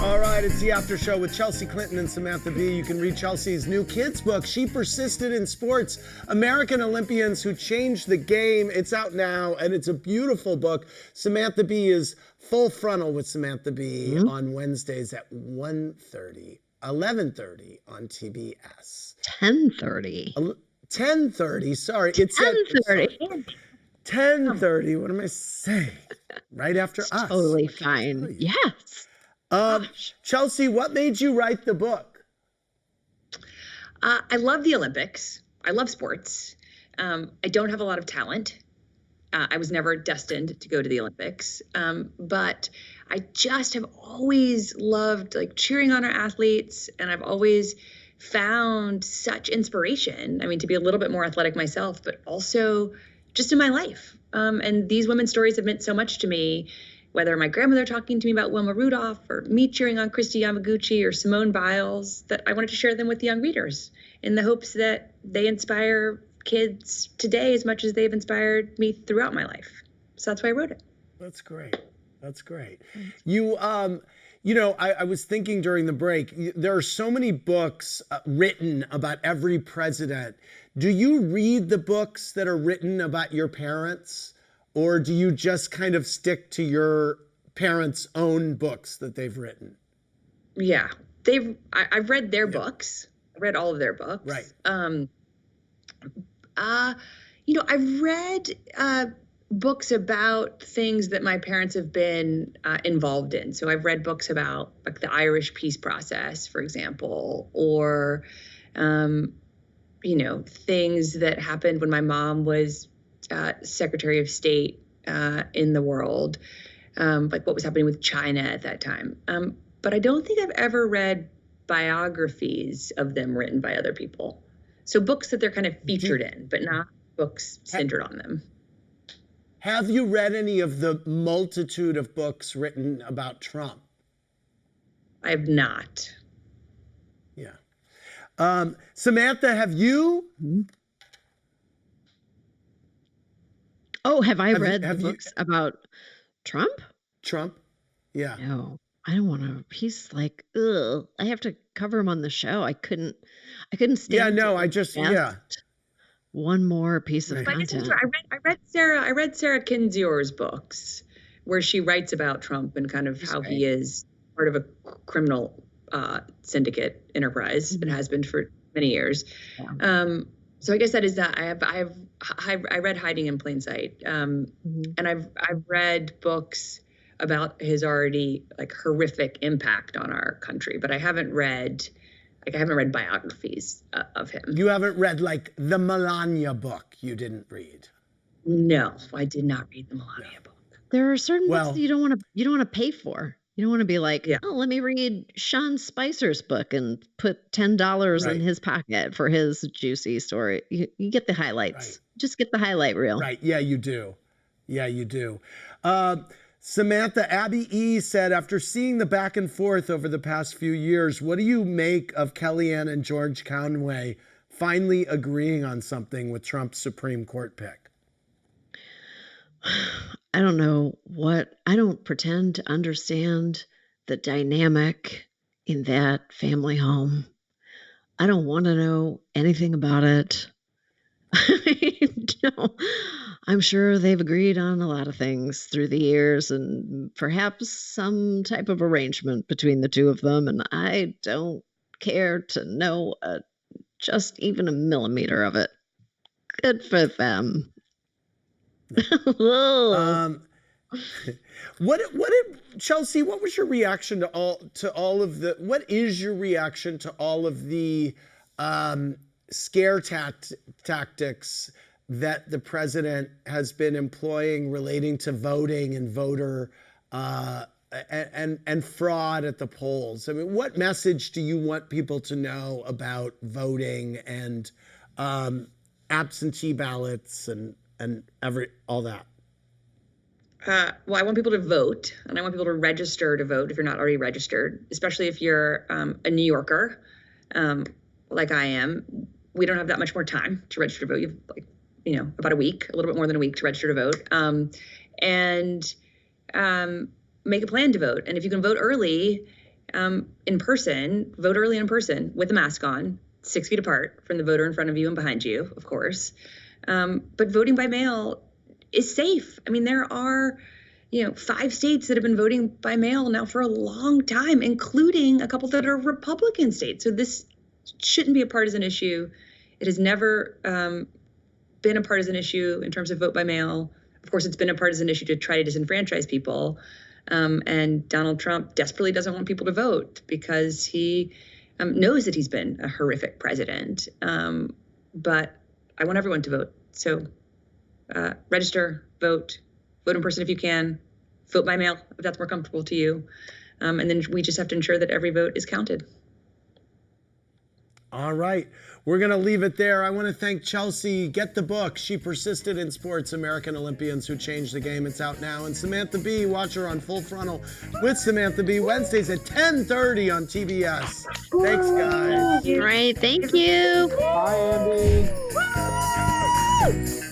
All right, it's the after show with Chelsea Clinton and Samantha Bee. You can read Chelsea's new kids book, She Persisted in Sports, American Olympians Who Changed the Game. It's out now, and it's a beautiful book. Samantha Bee is Full Frontal with Samantha Bee on Wednesdays at 11:30 on TBS. 10:30. 10:30, sorry. It's 10:30. 10:30, what am I saying? Right after us. Totally fine. Yes. Chelsea, what made you write the book? I love the Olympics. I love sports. I don't have a lot of talent. I was never destined to go to the Olympics. But I just have always loved cheering on our athletes. And I've always found such inspiration. I mean, to be a little bit more athletic myself, but also just in my life. And these women's stories have meant so much to me, whether my grandmother talking to me about Wilma Rudolph or me cheering on Christy Yamaguchi or Simone Biles, that I wanted to share them with the young readers in the hopes that they inspire kids today as much as they've inspired me throughout my life. So that's why I wrote it. That's great. That's great. You know, I was thinking during the break, there are so many books written about every president. Do you read the books that are written about your parents, or do you just kind of stick to your parents' own books that they've written? Yeah, I've read their books. I read all of their books. Right. You know, I've read books about things that my parents have been involved in. So I've read books about the Irish peace process, for example, or, you know, things that happened when my mom was Secretary of State in the world, like what was happening with China at that time. But I don't think I've ever read biographies of them written by other people. So books that they're kind of featured in, but not books centered on them. Have you read any of the multitude of books written about Trump? I have not. Yeah. Samantha, have you? Oh, have I read the books about Trump? Trump? Yeah. No, I don't want to. He's like, ugh. I have to cover him on the show. I couldn't stand. Yeah, no, I just, one more piece of content. I read Sarah Kinzior's books, where she writes about Trump and kind of how he is part of a criminal syndicate enterprise and has been for many years. Yeah. So I guess that is that. I read Hiding in Plain Sight, and I've read books about his already horrific impact on our country, but I haven't read biographies of him. You haven't read the Melania book. You didn't read. No, I did not read the Melania book. There are certain books that you don't want to pay for. You don't want to be like, oh, let me read Sean Spicer's book and put $10 in his pocket for his juicy story. You get the highlights. Right. Just get the highlight reel. Right. Yeah, you do. Yeah, you do. Samantha, Abby E. said, after seeing the back and forth over the past few years, what do you make of Kellyanne and George Conway finally agreeing on something with Trump's Supreme Court pick? I don't know I don't pretend to understand the dynamic in that family home. I don't want to know anything about it. No, I'm sure they've agreed on a lot of things through the years and perhaps some type of arrangement between the two of them. And I don't care to know just even a millimeter of it. Good for them. Chelsea, what was your reaction to all of the, what is your reaction to all of the scare tactics that the president has been employing relating to voting and voter and fraud at the polls? I mean, what message do you want people to know about voting and absentee ballots and all that? Well, I want people to vote, and I want people to register to vote if you're not already registered, especially if you're a New Yorker, like I am. We don't have that much more time to register to vote. You have about a week, a little bit more than a week to register to vote. And make a plan to vote. And if you can vote early in person, vote early in person with a mask on, 6 feet apart from the voter in front of you and behind you, of course. But voting by mail is safe. I mean, there are 5 states that have been voting by mail now for a long time, including a couple that are Republican states. So this shouldn't be a partisan issue. It has never been a partisan issue in terms of vote by mail. Of course, it's been a partisan issue to try to disenfranchise people. And Donald Trump desperately doesn't want people to vote because he knows that he's been a horrific president. But I want everyone to vote. So register, vote in person if you can, vote by mail if that's more comfortable to you. And then we just have to ensure that every vote is counted. All right. We're going to leave it there. I want to thank Chelsea. Get the book. She Persisted in Sports, American Olympians Who Changed the Game. It's out now. And Samantha Bee, watch her on Full Frontal with Samantha Bee, Wednesdays at 10:30 on TBS. Thanks, guys. Great. Thank you. Bye, Andy.